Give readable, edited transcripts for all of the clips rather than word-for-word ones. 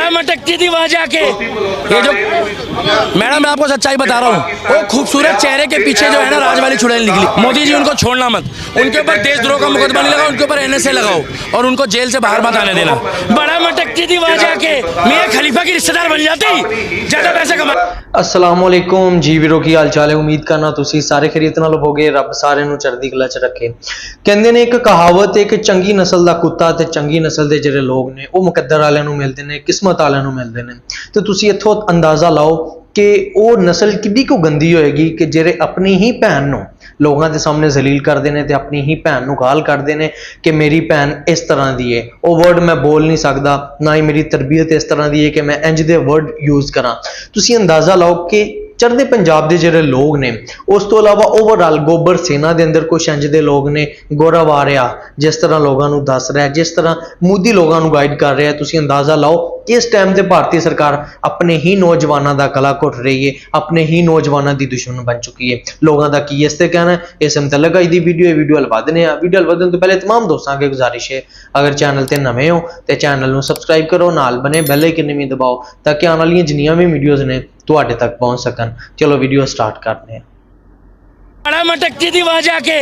बड़ा मटकती थी वहां जाके। ये जो मैडम मैं आपको सच्चाई बता रहा हूँ, वो खूबसूरत चेहरे के पीछे जो है ना राज वाली चुड़ैल निकली। मोदी जी उनको छोड़ना मत, उनके ऊपर देशद्रोह का मुकदमा नहीं लगाओ, उनके ऊपर NSA लगाओ और उनको जेल से बाहर मत आने देना। बड़ा मटकती थी वहां जाके, मियां खलीफा की रिश्तेदार बन जाती, ज्यादा पैसे कमा। अस्सलाम वालेकुम जी वीरो की हाल चाल है। उम्मीद करना तुसी सारे खैरियत नाल होवोगे। रब सारे नूं चढ़दी कला च रखे। कहंदे ने एक कहावत, एक चंगी नस्ल दा कुत्ता ते चंगी नस्ल दे जिहड़े लोग ने वो मुकद्दर वालियां नूं मिलदे ने, किस्मत वालियां नूं मिलदे ने। ते तुसी इत्थों अंदाजा लाओ कि वो नस्ल किड्डी को गंदी होएगी कि जेरे अपनी ही भैन नूं लोगों के सामने जलील करते हैं, अपनी ही भैन नूं गाल करते हैं कि मेरी भैन इस तरह की है। वो वर्ड मैं बोल नहीं सकता, ना ही मेरी तरबियत इस तरह की है कि मैं इंज दे वर्ड यूज़ करा। तुसी अंदाजा लाओ कि चढ़दे पंजाब के जिहड़े लोग ने, उस तो इलावा ओवरऑल गोबर सेना के अंदर कुछ इंज दे लोग ने, गौरव आ रहा जिस तरह लोगों को दस रहा है, जिस तरह मोदी लोगों को गाइड कर रहा है, तुसी अंदाजा लाओ कि इस टाइम ते भारतीय सरकार अपने ही नौजवानों का गला घुट रही है, अपने ही नौजवानों की दुश्मन बन चुकी है। लोगों का की इस ते कहना है, इस मुतल्लिक अज दी वीडियो हल वधने आ। वीडियो हल वधन तो पहले तमाम दोस्तों की गुजारिश है, अगर चैनल ते नवे हो तो चैनल नूं सबसक्राइब करो, नाल बने बैल आइकन भी दबाओ ताकि आने वाली जिन्नियां भी वीडियोज़ ने तुहाडे तक पहुंच सकन। चलो वीडियो स्टार्ट करते हैं। बड़ा मटकती थी वहां जाके।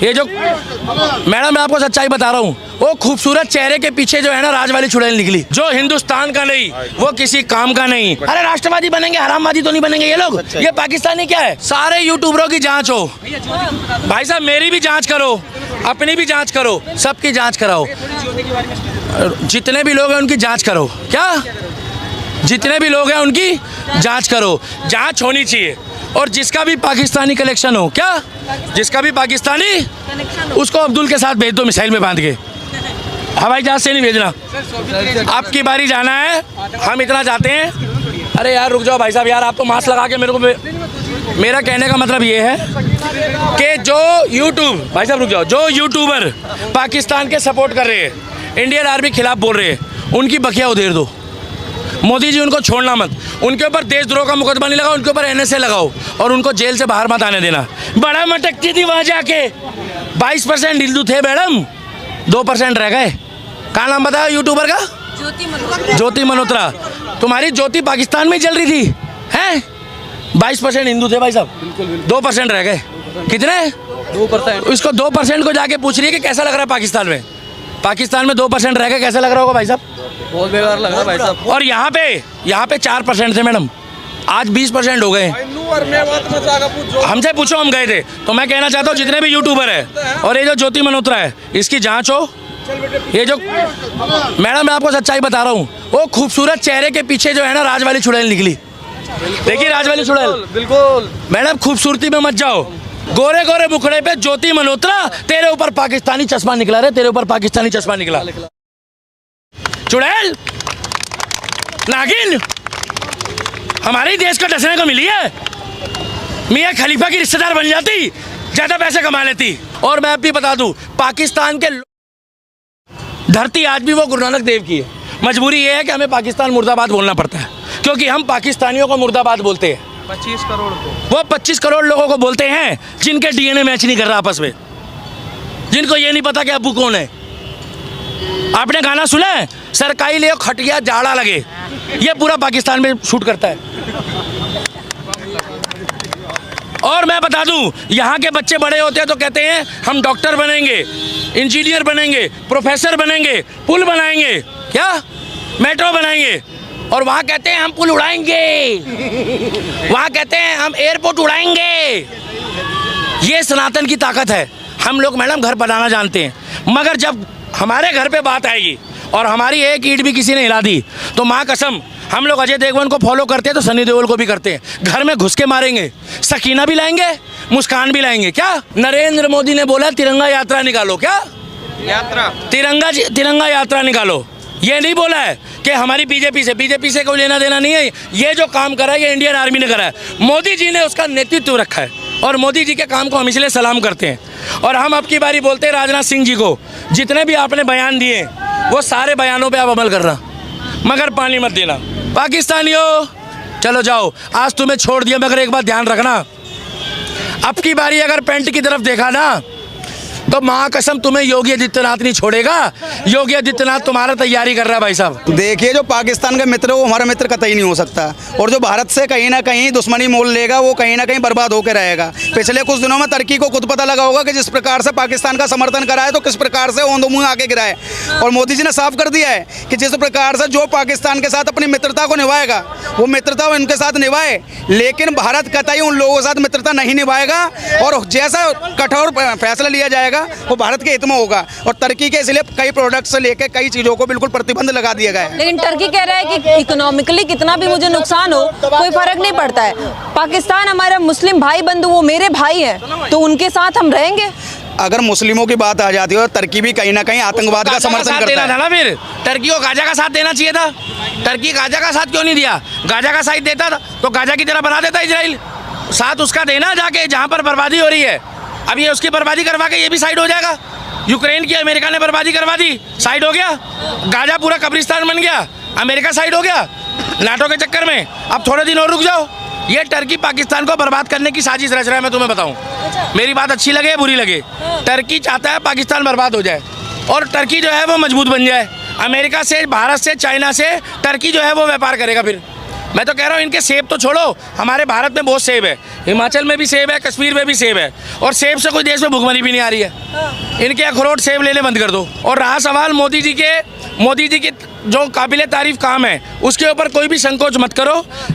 ये जो मैडम मैं आपको सच्चाई बता रहा हूँ, वो खूबसूरत चेहरे के पीछे जो है ना राज वाली चुड़ैल निकली, जो हिंदुस्तान का नहीं, वो किसी काम का नहीं। अरे राष्ट्रवादी बनेंगे, हरामवादी तो नहीं बनेंगे ये लोग। ये पाकिस्तानी क्या है? सारे यूट्यूबरों की जांच हो भाई साहब, मेरी भी जांच करो, अपनी भी जांच करो, सबकी जांच कराओ। जितने भी लोग हैं उनकी जांच करो। क्या? जितने भी लोग हैं उनकी जांच करो, जांच होनी चाहिए। और जिसका भी पाकिस्तानी कलेक्शन हो, क्या जिसका भी पाकिस्तानी, उसको अब्दुल के साथ भेज दो मिसाइल में बांध के, हवाई जहाज से नहीं भेजना। आपकी बारी जाना है, हम इतना जाते हैं। अरे यार रुक जाओ भाई साहब, यार आप तो मास्क लगा के मेरे को। मेरा कहने का मतलब ये है कि जो यूट्यूब, भाई साहब रुक जाओ, जो यूट्यूबर पाकिस्तान के सपोर्ट कर रहे हैं, इंडियन आर्मी के खिलाफ बोल रहे हैं, उनकी बखिया उधेड़ दो। मोदी जी उनको छोड़ना मत, उनके ऊपर देशद्रोह का मुकदमा नहीं लगाओ, उनके ऊपर NSA लगाओ और उनको जेल से बाहर मत आने देना। बड़ा मटकती थी वहां जाके। 22% हिंदू थे मैडम, 2% रह गए। क्या नाम बताया यूट्यूबर का? ज्योति मल्होत्रा। तुम्हारी ज्योति पाकिस्तान में चल रही थी हैं? 22% हिंदू थे भाई साहब, 2% रह गए। कितने? 2%। इसको 2% को जाके पूछ रही है कि कैसा लग रहा है पाकिस्तान में। पाकिस्तान में 2% रह गए, कैसा लग रहा होगा भाई साहब? बहुत बेकार लग रहा है भाई साहब। और यहाँ पे 4% थे मैडम, आज 20% हो गए। हमसे पूछो, हम गए थे। तो मैं कहना चाहता हूँ जितने भी यूट्यूबर है और ये जो ज्योति मल्होत्रा है, इसकी जांच हो। ये जो मैडम मैं आपको सच्चाई बता रहा हूँ, वो खूबसूरत चेहरे के पीछे जो है ना राज वाली चुड़ैल निकली। देखिए राज वाली चुड़ैल, बिल्कुल। मैडम खूबसूरती में मत जाओ। गोरे गोरे मुखड़े पे ज्योति मल्होत्रा, तेरे ऊपर पाकिस्तानी चश्मा निकला रे, तेरे ऊपर पाकिस्तानी चश्मा निकला। चुड़ैल नागिन हमारे ही देश को डसने को मिली है। मियां खलीफा की रिश्तेदार बन जाती, ज्यादा पैसे कमा लेती। और मैं भी बता दूं, पाकिस्तान के धरती आज भी वो गुरु नानक देव की है। मजबूरी ये है कि हमें पाकिस्तान मुर्दाबाद बोलना पड़ता है, क्योंकि हम पाकिस्तानियों को मुर्दाबाद बोलते हैं। 25 करोड़ को, वो 25 करोड़ लोगों को बोलते हैं जिनके DNA मैच नहीं कर रहा आपस में, जिनको ये नहीं पता कि अबू कौन है। आपने गाना सुना है, सरकाई ले खटिया जाड़ा लगे? ये पूरा पाकिस्तान में शूट करता है। और मैं बता दूं, यहाँ के बच्चे बड़े होते हैं तो कहते हैं हम डॉक्टर बनेंगे, इंजीनियर बनेंगे, प्रोफेसर बनेंगे, पुल बनाएंगे, क्या मेट्रो बनाएंगे। और वहाँ कहते हैं हम पुल उड़ाएंगे, वहाँ कहते हैं हम एयरपोर्ट उड़ाएंगे। ये सनातन की ताकत है। हम लोग मैडम घर बनाना जानते हैं, मगर जब हमारे घर पे बात आएगी और हमारी एक ईंट भी किसी ने हिला दी तो माँ कसम, हम लोग अजय देवगन को फॉलो करते हैं तो सनी देओल को भी करते हैं। घर में घुस के मारेंगे, सकीना भी लाएंगे, मुस्कान भी लाएंगे। क्या नरेंद्र मोदी ने बोला तिरंगा यात्रा निकालो, क्या यात्रा तिरंगा यात्रा निकालो। ये नहीं बोला है कि हमारी बीजेपी से कोई लेना देना नहीं है। ये जो काम करा है ये इंडियन आर्मी ने करा है, मोदी जी ने उसका नेतृत्व रखा है और मोदी जी के काम को हम इसलिए सलाम करते हैं। और हम अब की बारी बोलते हैं राजनाथ सिंह जी को, जितने भी आपने बयान दिए वो सारे बयानों पे आप अमल करना, मगर पानी मत देना। पाकिस्तानियों चलो जाओ, आज तुम्हें छोड़ दिया, मगर एक बात ध्यान रखना, अब की बारी अगर पेंट की तरफ देखा ना तो माँ कसम तुम्हें योगी आदित्यनाथ नहीं छोड़ेगा। योगी आदित्यनाथ तुम्हारा तैयारी कर रहा है भाई साहब। देखिए, जो पाकिस्तान का मित्र है वो हमारा मित्र कतई नहीं हो सकता, और जो भारत से कहीं ना कहीं दुश्मनी मोल लेगा वो कहीं ना कहीं बर्बाद होकर रहेगा। पिछले कुछ दिनों में तुर्की को खुद पता लगा होगा कि जिस प्रकार से पाकिस्तान का समर्थन करा है तो किस प्रकार से ओंधो मुंह आके गिरा है, और मोदी जी ने साफ कर दिया है कि जिस प्रकार से जो पाकिस्तान के साथ अपनी मित्रता को निभाएगा वो मित्रता उनके साथ निभाए, लेकिन भारत कतई उन लोगों के साथ मित्रता नहीं निभाएगा, और जैसा कठोर फैसला लिया जाएगा वो भारत के हित में होगा। और तुर्की के इसलिए कई प्रोडक्ट से लेकर कई चीज़ों को बिल्कुल प्रतिबंध लगा दिया गया है। लेकिन टर्की कह रहा है कि इकोनॉमिकली कितना भी मुझे नुकसान हो कोई फर्क नहीं पड़ता है। पाकिस्तान हमारा मुस्लिम भाई बंधु, वो मेरे भाई हैं, तो उनके साथ हम रहेंगे। अगर मुस्लिमों की बात आ जाती है तो तुर्की भी कहीं ना कहीं आतंकवाद का समर्थन करता है। था ना, फिर टर्की को गाजा का साथ देना चाहिए था। टर्की गाजा का साथ क्यों नहीं दिया? गाजा का साथ देता था तो गाजा की तरह बना देता इजराइल। साथ उसका देना जाके जहाँ पर बर्बादी हो रही है। अब ये उसकी बर्बादी करवा के ये भी साइड हो जाएगा। यूक्रेन की अमेरिका ने बर्बादी करवा दी, साइड हो गया। गाजा पूरा कब्रिस्तान बन गया, अमेरिका साइड हो गया नाटो के चक्कर में। अब थोड़े दिन और रुक जाओ। ये टर्की पाकिस्तान को बर्बाद करने की साजिश रच रहा है। मैं तुम्हें बताऊं, मेरी बात अच्छी लगे बुरी लगे, टर्की चाहता है पाकिस्तान बर्बाद हो जाए और टर्की जो है वो मजबूत बन जाए। अमेरिका से, भारत से, चाइना से टर्की जो है वो व्यापार करेगा। फिर मैं तो कह रहा हूँ इनके सेब तो छोड़ो, हमारे भारत में बहुत सेब है, हिमाचल में भी सेब है, कश्मीर में भी सेब है, और सेब से कोई देश में भुखमरी भी नहीं आ रही है। इनके अखरोट सेब लेने बंद कर दो। और रहा सवाल मोदी जी के जो काबिले तारीफ काम है उसके ऊपर कोई भी संकोच मत करो।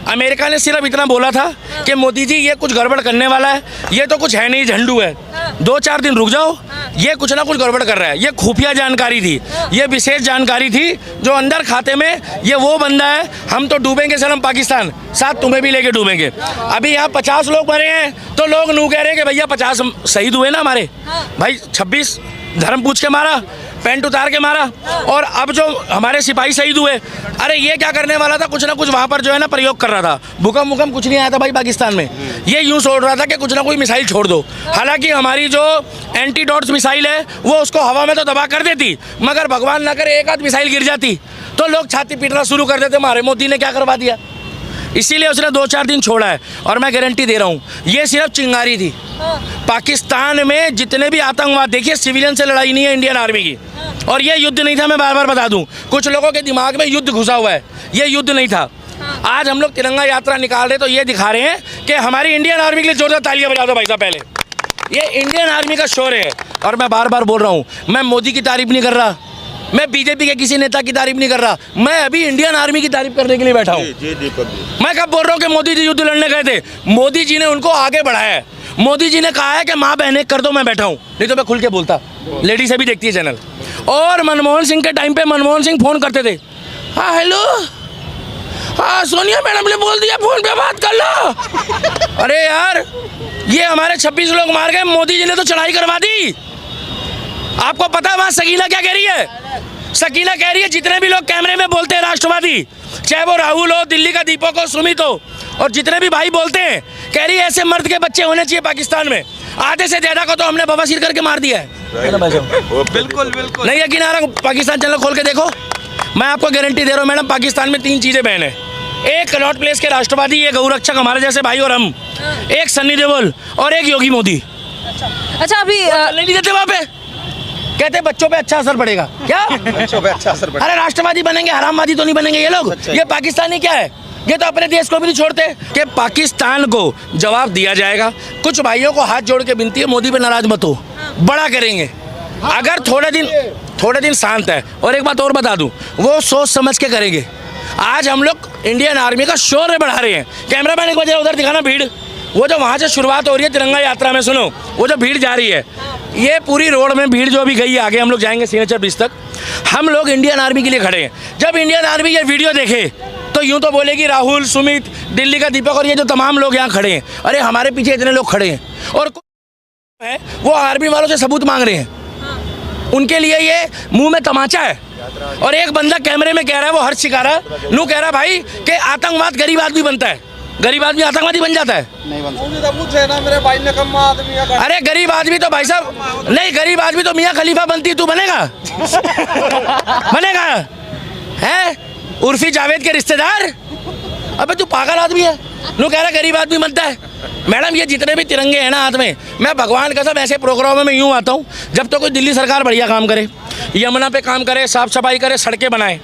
अमेरिका ने सिर्फ इतना बोला था कि मोदी जी ये कुछ गड़बड़ करने वाला है, ये तो कुछ है नहीं, झंडू है, 2-4 दिन रुक जाओ, ये कुछ ना कुछ गड़बड़ कर रहा है। ये खुफिया जानकारी थी, ये विशेष जानकारी थी जो अंदर खाते में ये वो बंदा है। हम तो डूबेंगे सनम पाकिस्तान, साथ तुम्हें भी लेके डूबेंगे। अभी यहाँ 50 लोग मरे हैं तो लोग नू कह रहे हैं कि भैया 50 शहीद हुए ना हमारे भाई। 26 धर्म पूछ के मारा, पैंट उतार के मारा, और अब जो हमारे सिपाही शहीद हुए, अरे ये क्या करने वाला था? कुछ ना कुछ वहाँ पर जो है ना प्रयोग कर रहा था। भूकंप कुछ नहीं आया था भाई पाकिस्तान में। ये यूँ सोच रहा था कि कुछ ना कोई मिसाइल छोड़ दो। हालांकि हमारी जो एंटीडोट्स मिसाइल है वो उसको हवा में तो तबाह कर देती, मगर भगवान ना करे एक आध मिसाइल गिर जाती तो लोग छाती पीटना शुरू कर देते, हमारे मोदी ने क्या करवा दिया। इसीलिए उसने 2-4 दिन छोड़ा है। और मैं गारंटी दे रहा हूँ ये सिर्फ चिंगारी थी। पाकिस्तान में जितने भी आतंकवाद, देखिए सिविलियन से लड़ाई नहीं है इंडियन आर्मी की, और ये युद्ध नहीं था। मैं बार बार बता दूं, कुछ लोगों के दिमाग में युद्ध घुसा हुआ है, ये युद्ध नहीं था। आज हम लोग तिरंगा यात्रा निकाल रहे तो ये दिखा रहे हैं कि हमारी इंडियन आर्मी के लिए जोरदार तालियां बजा दो भाई साहब। पहले ये इंडियन आर्मी का शौर्य है। और मैं बार बार बोल रहा हूँ, मैं मोदी की तारीफ नहीं कर रहा, मैं बीजेपी के किसी नेता की तारीफ नहीं कर रहा, मैं अभी इंडियन आर्मी की तारीफ करने के लिए बैठा हूँ। मैं कब बोल रहा हूँ कि मोदी जी युद्ध लड़ने गए थे? मोदी जी ने उनको आगे बढ़ाया है। मोदी जी ने कहा है कि माँ बहने कर दो, मैं बैठा हूँ, नहीं तो मैं खुल के बोलता। लेडी से भी देखती है चैनल। और मनमोहन सिंह के टाइम पे मनमोहन सिंह फोन करते थे, हाँ हेलो, हाँ सोनिया मैडम ने बोल दिया फोन पे बात कर लो। अरे यार ये हमारे 26 लोग मार गए, मोदी जी ने तो चढ़ाई करवा दी। आपको पता है वहाँ सकीना क्या कह रही है? सकीना कह रही है जितने भी लोग कैमरे में बोलते हैं राष्ट्रवादी, चाहे वो राहुल हो, दिल्ली का दीपक हो, सुमित हो, और जितने भी भाई बोलते हैं, कह रही है ऐसे मर्द के बच्चे होने चाहिए पाकिस्तान में। आधे से ज्यादा को तो हमने बवासीर करके मार दिया है। बिल्कुल बिल्कुल नहीं यकीन आ रहा, पाकिस्तान चैनल खोल के देखो। मैं आपको गारंटी दे रहा हूँ मैडम, पाकिस्तान में 3 चीजें बैन है। एक कनॉट प्लेस के राष्ट्रवादी, एक गौरक्षक हमारे जैसे भाई और हम, एक सन्नी देओल और एक योगी मोदी। अच्छा अभी नहीं देते वहाँ पे, कहते बच्चों पे अच्छा असर पड़ेगा। क्या बच्चों पे अच्छा असर पड़ेगा? अरे राष्ट्रवादी बनेंगे, हरामवादी तो नहीं बनेंगे ये लोग। ये पाकिस्तानी क्या है? ये तो अपने देश को भी नहीं छोड़ते। कि पाकिस्तान को जवाब दिया जाएगा। कुछ भाइयों को हाथ जोड़ के विनती है, मोदी पे नाराज मत हो, बड़ा करेंगे। अगर थोड़े दिन शांत है। और एक बात और बता दूं, वो सोच समझ के करेंगे। आज हम लोग इंडियन आर्मी का शौर्य बढ़ा रहे हैं। कैमरामैन एक बजे उधर दिखाना भीड़, वो जो वहाँ से शुरुआत हो रही है तिरंगा यात्रा में, सुनो वो जो भीड़ जा रही है, ये पूरी रोड में भीड़ जो अभी गई है, आगे हम लोग जाएंगे सिग्नेचर ब्रिज तक। हम लोग इंडियन आर्मी के लिए खड़े हैं। जब इंडियन आर्मी ये वीडियो देखे तो यूं तो बोलेगी राहुल, सुमित, दिल्ली का दीपक और ये जो तमाम लोग यहाँ खड़े हैं, अरे हमारे पीछे इतने लोग खड़े हैं, और है वो आर्मी वालों से सबूत मांग रहे हैं। उनके लिए ये मुंह में तमाचा है। और एक बंदा कैमरे में कह रहा है, वो हर्ष शिकारा नू कह रहा भाई कि आतंकवाद गरीब आदमी बनता है। गरीब आदमी आतंकवादी बन जाता है? नहीं बनता। मेरे भाई ने कम आदमी। अरे गरीब आदमी तो भाई साहब नहीं, गरीब आदमी तो मियाँ खलीफा बनती, तू बनेगा? बनेगा है? उर्फी जावेद के रिश्तेदार? अबे तू पागल आदमी है। लोग कह रहा गरीब आदमी बनता है। मैडम ये जितने भी तिरंगे हैं ना हाथ में, मैं भगवान कसम ऐसे प्रोग्रामों में यूँ आता हूँ जब तो कोई दिल्ली सरकार बढ़िया काम करे, यमुना पे काम करे, साफ सफाई करे, सड़कें बनाए,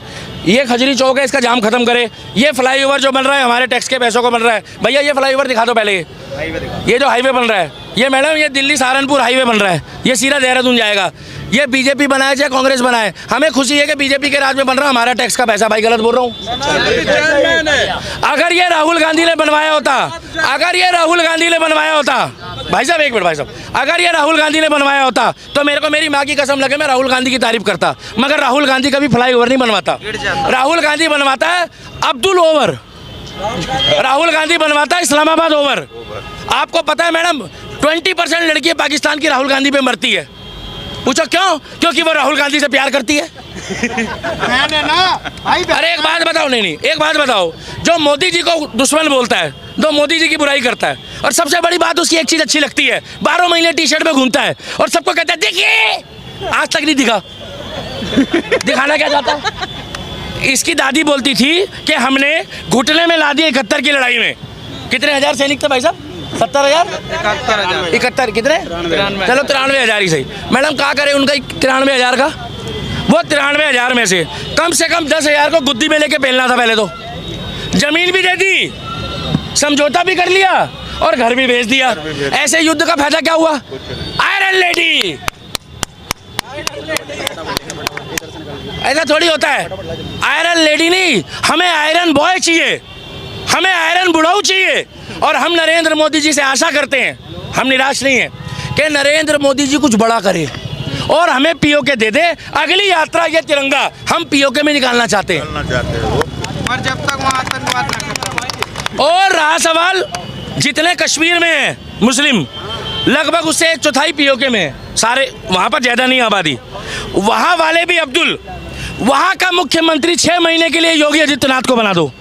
ये खजरी चौक है इसका जाम खत्म करे, ये फ्लाईओवर जो बन रहा है हमारे टैक्स के पैसों को बन रहा है। भैया ये फ्लाईओवर दिखा दो पहले, ये जो हाईवे बन रहा है, ये मैडम ये दिल्ली सहारनपुर हाईवे बन रहा है, ये सीधा देहरादून जाएगा। ये बीजेपी बनाए चाहे कांग्रेस बनाए, हमें खुशी है कि बीजेपी के राज में बन रहा है, हमारा टैक्स का पैसा। भाई गलत बोल रहा हूँ? अगर ये राहुल गांधी ने बनवाया होता, अगर ये राहुल गांधी ने बनवाया होता, भाई साहब एक मिनट भाई साहब, अगर ये राहुल गांधी ने बनवाया होता तो मेरे को मेरी माँ की कसम लगे मैं राहुल गांधी की तारीफ करता, मगर राहुल गांधी कभी फ्लाईओवर नहीं बनवाता। राहुल गांधी बनवाता है अब्दुल ओवर, राहुल गांधी बनवाता है इस्लामाबाद ओवर। आपको पता है मैडम 20% लड़कियां पाकिस्तान की राहुल गांधी पे मरती है। पूछो क्यों? क्योंकि वो राहुल गांधी से प्यार करती है। अरे एक बात बताओ, नहीं एक बात बताओ, जो मोदी जी को दुश्मन बोलता है, जो मोदी जी की बुराई करता है, और सबसे बड़ी बात उसकी एक चीज अच्छी लगती है, 12 महीने टी शर्ट में घूमता है और सबको कहता है देखिए, आज तक नहीं दिखा। दिखाना क्या चाहता है? इसकी दादी बोलती थी कि हमने घुटने में ला दिए 71 की लड़ाई में। कितने हजार सैनिक थे भाई साहब? 70,000? 71 कितने? चलो 93,000 ही सही। मैडम क्या करे उनका 93,000 का? वो 93,000 में से कम 10,000 को गुद्दी में लेके पहनना था। पहले तो जमीन भी दे दी, समझौता भी कर लिया और घर भी भेज दिया। ऐसे युद्ध का फायदा क्या हुआ? आयरन लेडी, ऐसा थोड़ी होता है। आयरन लेडी नहीं, हमें आयरन बॉय चाहिए, हमें आयरन बुढ़ाऊ चाहिए। और हम नरेंद्र मोदी जी से आशा करते हैं, हम निराश नहीं हैं, कि नरेंद्र मोदी जी कुछ बड़ा करे और हमें पीओके दे दे। अगली यात्रा ये तिरंगा हम पीओके में निकालना चाहते हैं। और जब तक वहाँ आतंकवाद ना खत्म। और रहा सवाल जितने कश्मीर में हैं मुस्लिम, लगभग उससे 1/4 पीओके में है, सारे वहाँ पर ज़्यादा नहीं आबादी। वहाँ वाले भी अब्दुल, वहाँ का मुख्यमंत्री 6 महीने के लिए योगी आदित्यनाथ को बना दो।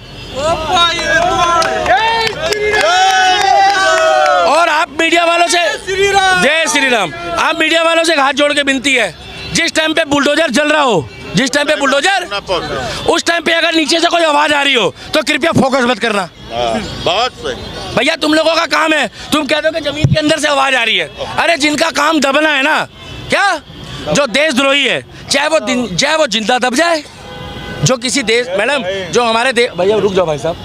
और आप मीडिया वालों से, जय श्री राम, आप मीडिया वालों से हाथ जोड़ के विनती है, जिस टाइम पे बुलडोजर चल रहा हो, जिस टाइम पे बुलडोजर, उस टाइम पे अगर नीचे से कोई आवाज आ रही हो तो कृपया फोकस मत करना। बहुत सही भैया, तुम लोगों का काम है, तुम कह दो कि जमीन के अंदर से आवाज आ रही है। अरे जिनका काम दबना है ना, क्या जो देशद्रोही है, चाहे वो जिंदा दब जाए, जो किसी देश, मैडम जो हमारे देश, भैया रुक जाओ भाई साहब,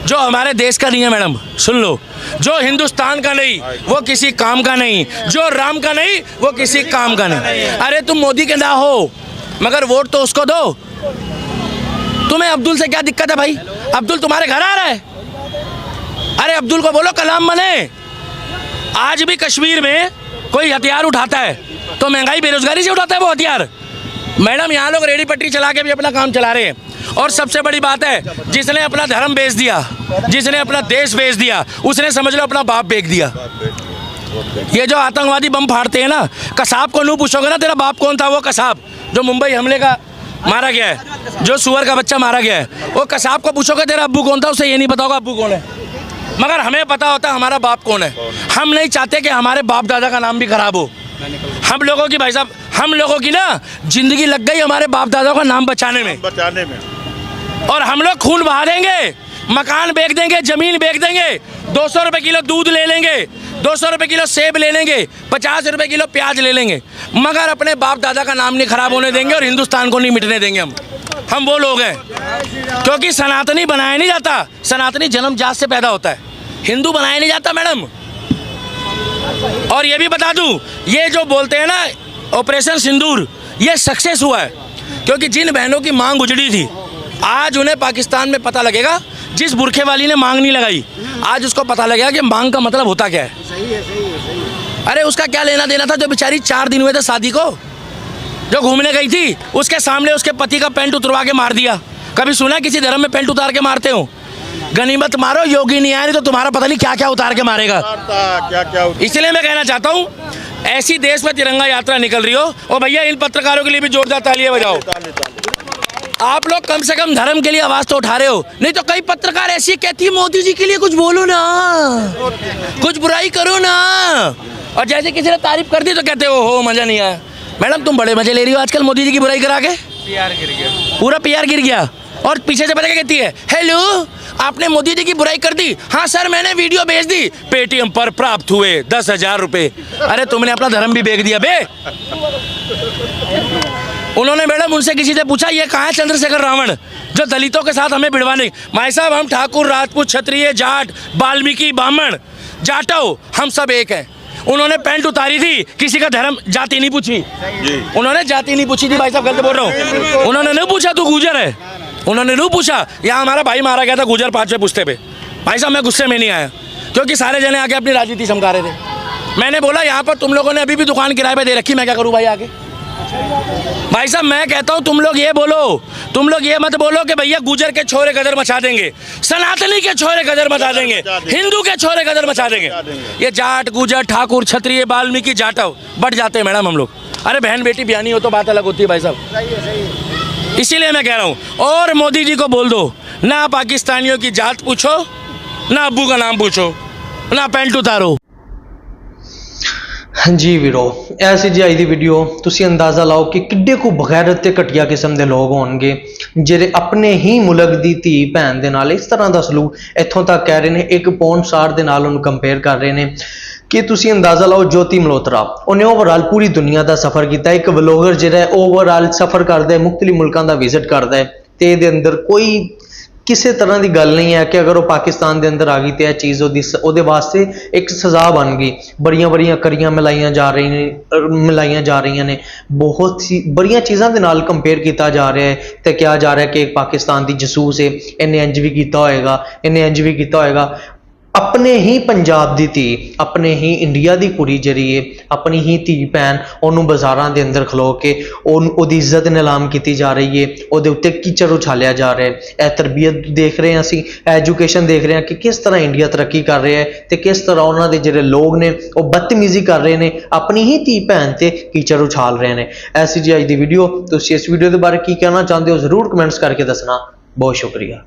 जो हमारे देश का नहीं है मैडम, सुन लो, जो हिंदुस्तान का नहीं वो किसी काम का नहीं, जो राम का नहीं वो किसी काम का नहीं। अरे तुम मोदी के ना हो मगर वोट तो उसको दो। तुम्हें अब्दुल से क्या दिक्कत है भाई? अब्दुल तुम्हारे घर आ रहा है, अरे अब्दुल को बोलो कलाम बने। आज भी कश्मीर में कोई हथियार उठाता है तो महंगाई बेरोजगारी से उठाता है वो हथियार। मैडम यहाँ लोग रेडी पट्टी चला के भी अपना काम चला रहे हैं। और सबसे बड़ी बात है, जिसने अपना धर्म बेच दिया, जिसने अपना देश बेच दिया, उसने समझ लो अपना बाप बेच दिया। ये जो आतंकवादी बम फाड़ते हैं ना, कसाब को नहीं पूछोगे ना तेरा बाप कौन था, वो कसाब जो मुंबई हमले का मारा गया है, जो सुअर का बच्चा मारा गया है, वो कसाब को पूछोगे तेरा अब्बू कौन था, उसे ये नहीं पता होगा अब्बू कौन है। मगर हमें पता होता है हमारा बाप कौन है। हम नहीं चाहते कि हमारे बाप दादा का नाम भी खराब हो। हम लोगों की, भाई साहब, हम लोगों की ना जिंदगी लग गई हमारे बाप दादा का नाम बचाने में। और हम लोग खून बहा देंगे, मकान बेच देंगे, जमीन बेच देंगे, 200 रुपए किलो दूध ले लेंगे, 200 रुपए किलो सेब ले लेंगे, 50 रुपए किलो प्याज ले लेंगे, मगर अपने बाप दादा का नाम नहीं खराब होने देंगे और हिंदुस्तान को नहीं मिटने देंगे। हम वो लोग हैं, क्योंकि सनातनी बनाया नहीं जाता, सनातनी जन्मजात से पैदा होता है, हिंदू बनाया नहीं जाता मैडम। और ये भी बता दूं, ये जो बोलते हैं ना ऑपरेशन सिंदूर, ये सक्सेस हुआ है, क्योंकि जिन बहनों की मांग उजड़ी थी, आज उन्हें पाकिस्तान में पता लगेगा। जिस बुरखे वाली ने मांग नहीं लगाई, आज उसको पता लगेगा कि मांग का मतलब होता क्या है। अरे उसका क्या लेना देना था, जो बेचारी 4 दिन हुए थे शादी को, जो घूमने गई थी, उसके सामने उसके पति का पैंट उतरवा के मार दिया। कभी सुना किसी धर्म में पैंट उतार के मारते हो? गनीमत मारो, योगी नहीं आया नहीं तो तुम्हारा पता नहीं क्या क्या उतार के मारेगा। इसलिए मैं कहना चाहता हूँ, ऐसी देश में तिरंगा यात्रा निकल रही हो। और भैया इन पत्रकारों के लिए भी जोरदार तालियां बजाओ। आप लोग कम से कम धर्म के लिए आवाज तो उठा रहे हो, नहीं तो कई पत्रकार ऐसी कहती है मोदी जी के लिए कुछ बोलो ना, कुछ बुराई करो ना, और जैसे किसी ने तारीफ कर दी तो कहते हो मजा नहीं आया। मैडम तुम बड़े मजे ले रही हो आजकल मोदी जी की बुराई करा के, पीआर गिर गया, पूरा पीआर गिर गया। और पीछे से पता क्या कहती है, हेलो आपने मोदी जी की बुराई कर दी। हाँ सर मैंने वीडियो भेज दी, पेटीएम पर प्राप्त हुए 10,000 रुपए। अरे तुमने अपना धर्म भी बेच दिया बे। उन्होंने मैडम उनसे किसी से पूछा ये कहाँ है चंद्रशेखर रावण जो दलितों के साथ हमें भिड़वाने। भाई साहब हम ठाकुर, राजपूत, क्षत्रिय, जाट, वाल्मीकि, ब्राह्मण, जाटव हम सब एक हैं। उन्होंने पैंट उतारी थी, किसी का धर्म जाति नहीं पूछी, उन्होंने जाति नहीं पूछी थी। भाई साहब गलत बोल रहा हूँ, उन्होंने नहीं पूछा तू गुजर है, उन्होंने नहीं पूछा। यहाँ हमारा भाई मारा गया था गुजर 5वें पुश्ते पे। भाई साहब मैं गुस्से में नहीं आया क्योंकि सारे जने आके अपनी राजनीति चमका रहे थे। मैंने बोला यहाँ पर तुम लोगों ने अभी भी दुकान किराए पे दे रखी, मैं क्या करूँ भाई आगे। भाई साहब मैं कहता हूँ तुम लोग ये बोलो, तुम लोग ये मत बोलो कि भैया गुजर के छोरे गदर मचा देंगे, सनातनी के छोरे गदर मचा देंगे, हिंदू के छोरे गदर मचा देंगे। ये जाट, गुजर, ठाकुर, क्षत्रिय, वाल्मीकि, जाटव बढ़ जाते हैं मैडम हम लोग। अरे बहन बेटी बयानी हो तो बात अलग होती है भाई साहब। इसीलिए मैं कह रहा हूँ और मोदी जी को बोल दो ना पाकिस्तानियों की जात पूछो, ना अब्बू का नाम पूछो, ना पैंट उतारो। जी वीरो ऐसी जी आई दी वीडियो तुसी अंदाज़ा लाओ कि किड्डे को बगैरत ते घटिया किस्म दे लोग होणगे ਜਿਹੜੇ अपने ही मुल्क दी धी भैन दे नाल इस तरह दा सलूक इत्थों तक कह रहे ने, एक पॉर्न स्टार दे नाल उन्हें कंपेयर कर रहे ने कि तुसी अंदाज़ा लाओ ज्योति मल्होत्रा उन्हें ओवरऑल पूरी दुनिया का सफ़र किया। एक व्लॉगर जिहड़ा है ओवरऑल सफ़र करता है, मुख्तलिफ मुल्कों का विजिट करता है ते इहदे अंदर कोई किसी तरह की गल नहीं है कि अगर वो पाकिस्तान के अंदर आ गई तो यह चीज़ ਉਹਦੇ वास्ते एक सजा बन गई। बड़ियां बड़ियां करियां मिलाइयां जा रही ने, बहुत सी बड़ियां चीज़ों के नाल कंपेयर किया जा रहा है तो क्या जा रहा है कि एक पाकिस्तान की जसूस है, इन्हें इंज भी किया होएगा, इन्हें इंज भी किया होएगा। अपने ही पंजाब की धी, अपने ही इंडिया की कुड़ी जी है, अपनी ही धी भैन उन्होंने बाजारों के अंदर खलो के ओदी इज्जत नीलाम की जा रही है, ਉਹਦੇ उत्ते कीचड़ उछालिया जा रहा है। यह तरबियत देख रहे हैं, असी एजुकेशन देख रहे हैं कि किस तरह इंडिया तरक्की कर रहा है तो किस तरह उन्होंने जिहड़े लोग ने वो बदतमीजी कर रहे हैं, अपनी ही धी भैन से कीचड़ उछाल रहे हैं। ऐसी जी अज की वीडियो, तुसीं इस वीडियो के बारे की कहना चाहते हो जरूर कमेंट्स करके दसना। बहुत शुक्रिया।